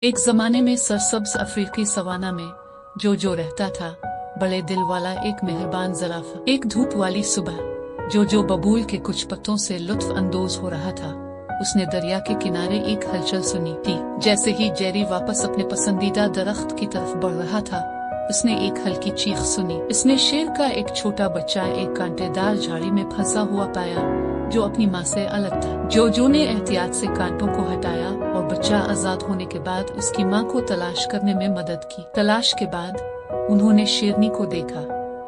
एक जमाने में सरसब्ज अफ्रीकी सवाना में जोजो रहता था, बड़े दिल वाला एक मेहरबान ज़राफ़ा। एक धूप वाली सुबह जोजो बबूल के कुछ पत्तों से लुत्फ अंदोज हो रहा था। उसने दरिया के किनारे एक हलचल सुनी थी। जैसे ही जेरी वापस अपने पसंदीदा दरख्त की तरफ बढ़ रहा था, उसने एक हल्की चीख सुनी। इसने शेर का एक छोटा बच्चा एक कांटेदार झाड़ी में फंसा हुआ पाया, जो अपनी माँ से अलग था। जोजो ने एहतियात से कांटों को हटाया और बच्चा आजाद होने के बाद उसकी माँ को तलाश करने में मदद की। तलाश के बाद उन्होंने शेरनी को देखा,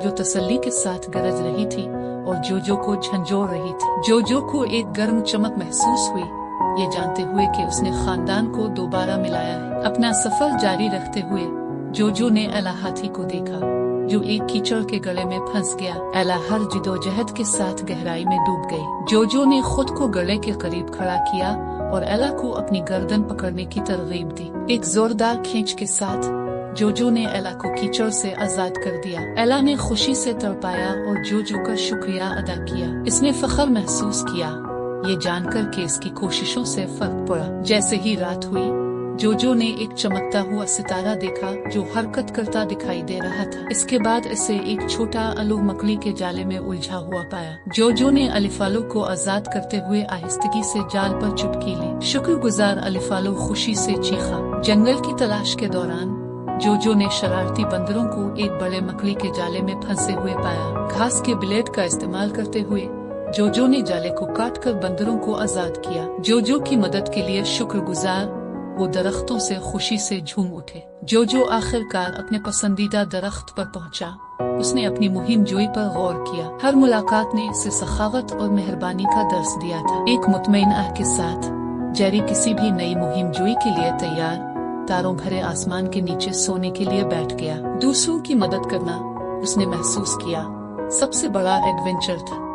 जो तसल्ली के साथ गरज रही थी और जोजो को झंझोड़ रही थी। जोजो को एक गर्म चमक महसूस हुई, ये जानते हुए कि उसने खानदान को दोबारा मिलाया है। अपना सफर जारी रखते हुए जोजो ने एला हाथी को देखा, जो एक कीचड़ के गले में फंस गया। एला हर जिदोजहद के साथ गहराई में डूब गई। जोजो ने खुद को गले के करीब खड़ा किया और एला को अपनी गर्दन पकड़ने की तरगीब दी। एक जोरदार खींच के साथ जोजो ने एला को कीचड़ से आजाद कर दिया। एला ने खुशी से तड़पाया और जोजो का शुक्रिया अदा किया। इसने फख्र महसूस किया, ये जानकर कि इसकी कोशिशों से फर्क पड़ा। जैसे ही रात हुई, जोजो ने एक चमकता हुआ सितारा देखा जो हरकत करता दिखाई दे रहा था। इसके बाद इसे एक छोटा अलू मकड़ी के जाले में उलझा हुआ पाया। जोजो ने अलिफालो को आजाद करते हुए आहिस्तगी से जाल पर चुटकी ली। शुक्रगुजार अलिफालो खुशी से चीखा। जंगल की तलाश के दौरान जोजो ने शरारती बंदरों को एक बड़े मकड़ी के जाले में फंसे हुए पाया। घास के ब्लेड का इस्तेमाल करते हुए जोजो ने जाले को काटकर बंदरों को आजाद किया। जोजो की मदद के लिए शुक्रगुजार वो दरख्तों से खुशी से झूम उठे। जोजो आखिरकार अपने पसंदीदा दरख्त पर पहुंचा। उसने अपनी मुहिम जोई पर गौर किया। हर मुलाकात ने इसे सखावत और मेहरबानी का दर्स दिया था। एक मुतमईन आह के साथ जेरी किसी भी नई मुहिम जोई के लिए तैयार तारों भरे आसमान के नीचे सोने के लिए बैठ गया। दूसरों की मदद करना, उसने महसूस किया, सबसे बड़ा एडवेंचर था।